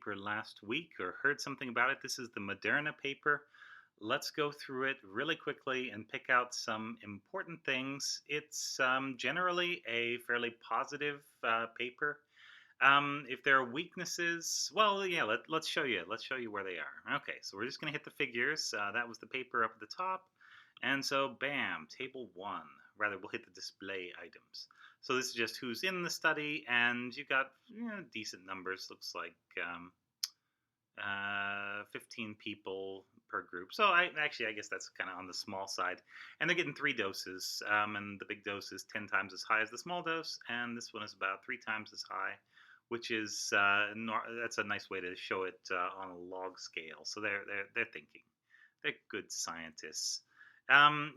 paper last week or heard something about it. This is the Moderna paper. Let's go through it really quickly and pick out some important things. It's generally a fairly positive paper. If there are weaknesses, well, yeah, let's show you. Let's show you where they are. Okay, so we're just going to hit the figures. That was the paper up at the top. And so, bam, table one. Rather, we'll hit the display items. So this is just who's in the study, and you got decent numbers. Looks like 15 people per group. So I guess that's kind of on the small side. And they're getting 3 doses, and the big dose is 10 times as high as the small dose, and this one is about 3 times as high, which is that's a nice way to show it on a log scale. So they're thinking. They're good scientists.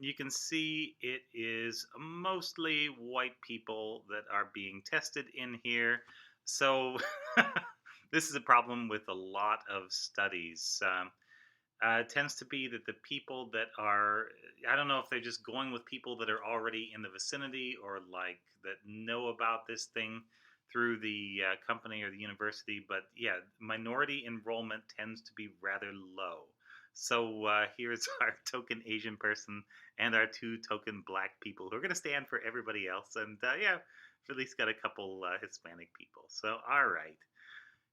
You can see it is mostly white people that are being tested in here. So this is a problem with a lot of studies. It tends to be that the people that are, I don't know if they're just going with people that are already in the vicinity or like that know about this thing through the company or the university. But yeah, minority enrollment tends to be rather low. So here's our token Asian person and our 2 token black people who are going to stand for everybody else. And yeah, we've at least got a couple Hispanic people. So, all right.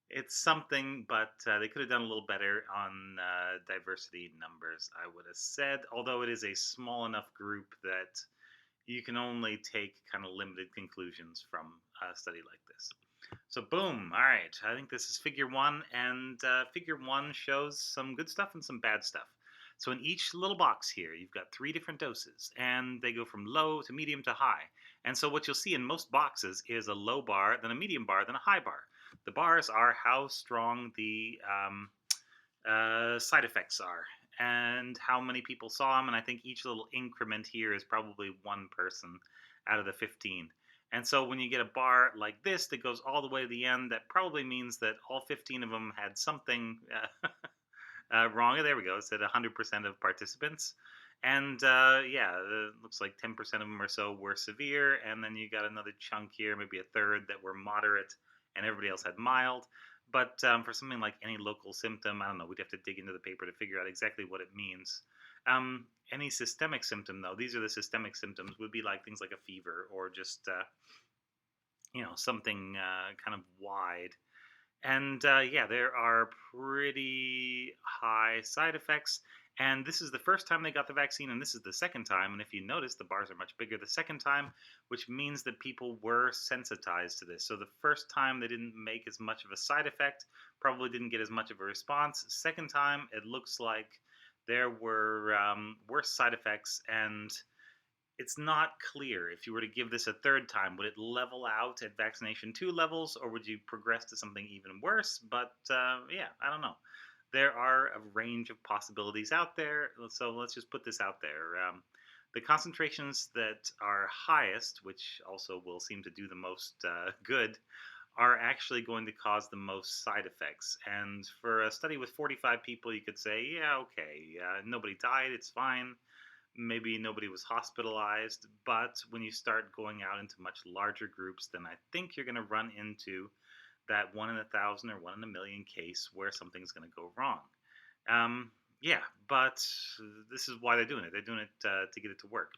It's something, but they could have done a little better on diversity numbers, I would have said. Although it is a small enough group that you can only take kind of limited conclusions from a study like this. So, boom. All right. I think this is figure one, and figure one shows some good stuff and some bad stuff. So, in each little box here, you've got 3 different doses, and they go from low to medium to high. And so, what you'll see in most boxes is a low bar, then a medium bar, then a high bar. The bars are how strong the side effects are and how many people saw them. And I think each little increment here is probably one person out of the 15. And so when you get a bar like this that goes all the way to the end, that probably means that all 15 of them had something wrong. There we go. It said 100% of participants. And yeah, it looks like 10% of them or so were severe. And then you got another chunk here, maybe a third that were moderate, and everybody else had mild. But for something like any local symptom, I don't know, we'd have to dig into the paper to figure out exactly what it means. Any systemic symptom, though, these are the systemic symptoms, would be like things like a fever or just, something kind of wide. And yeah, there are pretty high side effects. And this is the first time they got the vaccine, and this is the second time. And if you notice, the bars are much bigger the second time, which means that people were sensitized to this. So the first time they didn't make as much of a side effect, probably didn't get as much of a response. Second time, it looks like there were worse side effects, and it's not clear if you were to give this a third time, would it level out at vaccination 2 levels, or would you progress to something even worse? But yeah, I don't know. There are a range of possibilities out there, so let's just put this out there. The concentrations that are highest, which also will seem to do the most good, are actually going to cause the most side effects. And for a study with 45 people, you could say, yeah, okay, nobody died, it's fine. Maybe nobody was hospitalized, but when you start going out into much larger groups, then I think you're going to run into that 1 in 1,000 or 1 in 1 million case where something's going to go wrong. Yeah, but this is why they're doing it. They're doing it to get it to work.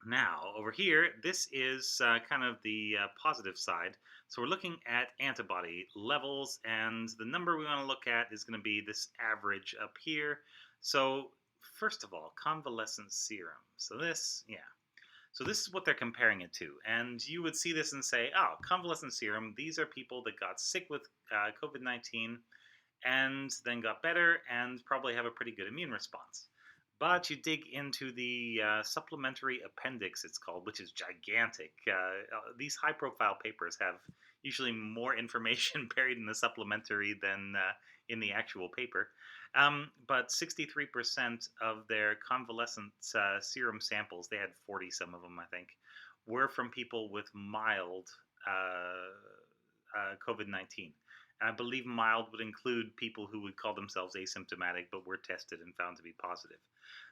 Now, over here, this is kind of the positive side. So we're looking at antibody levels, and the number we want to look at is going to be this average up here. So first of all, convalescent serum. So this, yeah. So this is what they're comparing it to. And you would see this and say, oh, convalescent serum, these are people that got sick with COVID-19 and then got better and probably have a pretty good immune response. But you dig into the supplementary appendix, it's called, which is gigantic. These high profile papers have usually more information buried in the supplementary than in the actual paper. But 63% of their convalescent serum samples, they had 40 some of them, I think, were from people with mild COVID-19. I believe mild would include people who would call themselves asymptomatic but were tested and found to be positive.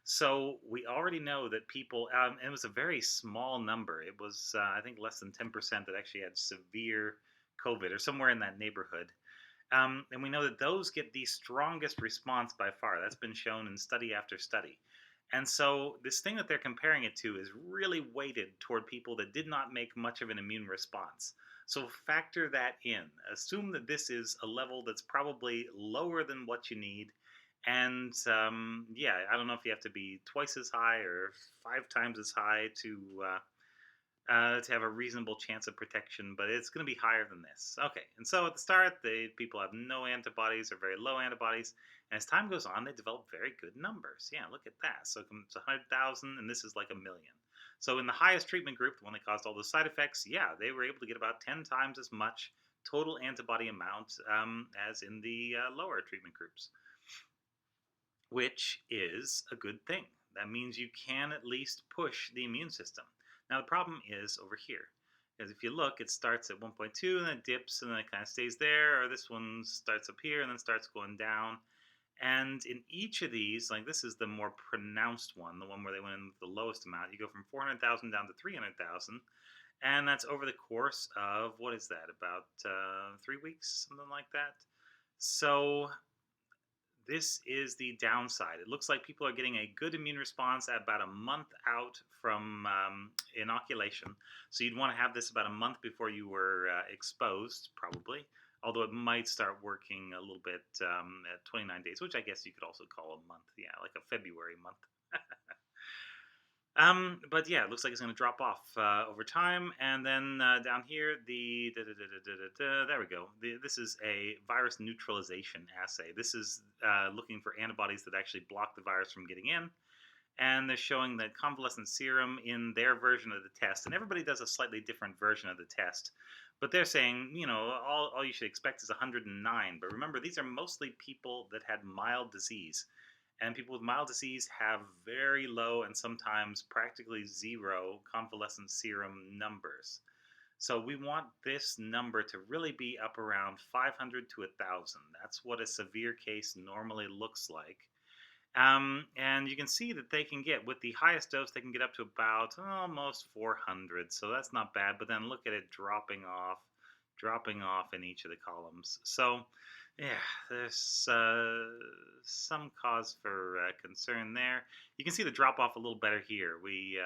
So we already know that people, it was a very small number. It was, I think, less than 10% that actually had severe COVID or somewhere in that neighborhood. And we know that those get the strongest response by far. That's been shown in study after study. And so, this thing that they're comparing it to is really weighted toward people that did not make much of an immune response. So, factor that in. Assume that this is a level that's probably lower than what you need. And yeah, I don't know if you have to be twice as high or 5 times as high to have a reasonable chance of protection, but it's going to be higher than this. Okay, and so at the start, the people have no antibodies or very low antibodies, and as time goes on, they develop very good numbers. Yeah, look at that. So it's 100,000, and this is like a million. So in the highest treatment group, the one that caused all the side effects, yeah, they were able to get about 10 times as much total antibody amount as in the lower treatment groups, which is a good thing. That means you can at least push the immune system. Now, the problem is over here. Because if you look, it starts at 1.2 and then it dips and then it kind of stays there, or this one starts up here and then starts going down. And in each of these, like this is the more pronounced one, the one where they went in with the lowest amount. You go from 400,000 down to 300,000, and that's over the course of what is that? About 3 weeks, something like that. So this is the downside. It looks like people are getting a good immune response at about a month out from inoculation. So you'd want to have this about a month before you were exposed, probably. Although it might start working a little bit at 29 days, which I guess you could also call a month. Yeah, like a February month. But yeah, it looks like it's going to drop off over time. And then down here, there we go. This is a virus neutralisation assay. This is looking for antibodies that actually block the virus from getting in. And they're showing that convalescent serum in their version of the test. And everybody does a slightly different version of the test. But they're saying, all you should expect is 109. But remember, these are mostly people that had mild disease. And people with mild disease have very low and sometimes practically zero convalescent serum numbers. So we want this number to really be up around 500 to 1,000. That's what a severe case normally looks like. And you can see that they can get, with the highest dose, they can get up to about almost 400. So that's not bad. But then look at it dropping off in each of the columns. So yeah, there's some cause for concern there. You can see the drop off a little better here. We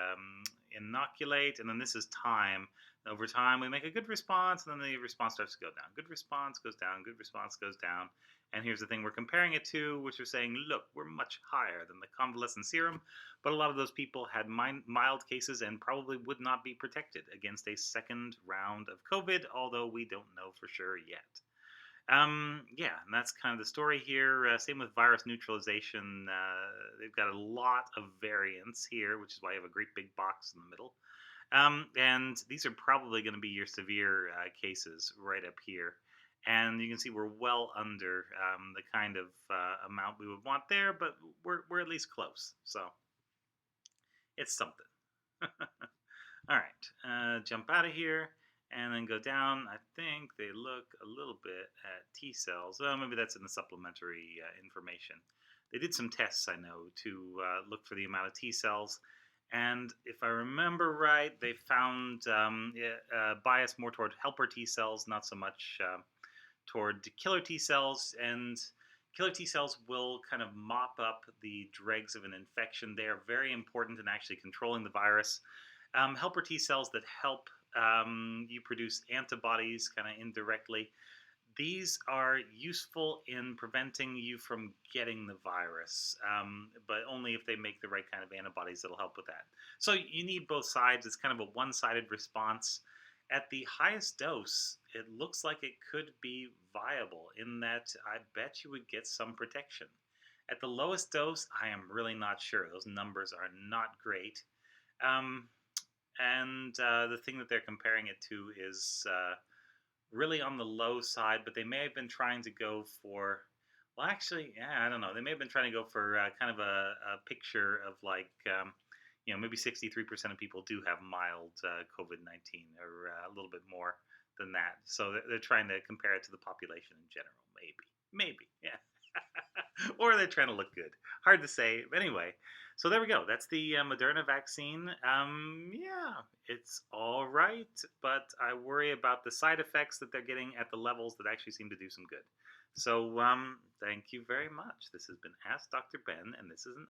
inoculate, and then this is time. Over time, we make a good response, and then the response starts to go down. Good response goes down, good response goes down. And here's the thing we're comparing it to, which we're saying, look, we're much higher than the convalescent serum, but a lot of those people had mild cases and probably would not be protected against a second round of COVID, although we don't know for sure yet. Yeah, and that's kind of the story here. Same with virus neutralisation. They've got a lot of variants here, which is why you have a great big box in the middle. And these are probably going to be your severe cases right up here. And you can see we're well under the kind of amount we would want there, but we're at least close. So it's something. All right, jump out of here and then go down. I think they look a little bit at T cells. Well, maybe that's in the supplementary information. They did some tests, I know, to look for the amount of T cells. And if I remember right, they found bias more toward helper T cells, not so much toward killer T cells. And killer T cells will kind of mop up the dregs of an infection. They are very important in actually controlling the virus. Helper T cells that help you produce antibodies kind of indirectly. These are useful in preventing you from getting the virus, but only if they make the right kind of antibodies that'll help with that. So you need both sides. It's kind of a one-sided response. At the highest dose, it looks like it could be viable in that I bet you would get some protection. At the lowest dose, I am really not sure. Those numbers are not great. And the thing that they're comparing it to is really on the low side, but they may have been trying to go for, well, actually, yeah, I don't know. They may have been trying to go for kind of a picture of like, maybe 63% of people do have mild COVID-19 or a little bit more than that. So they're trying to compare it to the population in general, maybe, yeah. or they're trying to look good. Hard to say. But anyway, so there we go. That's the Moderna vaccine. Yeah, it's all right, but I worry about the side effects that they're getting at the levels that actually seem to do some good. So, thank you very much. This has been Ask Dr. Ben, and this is an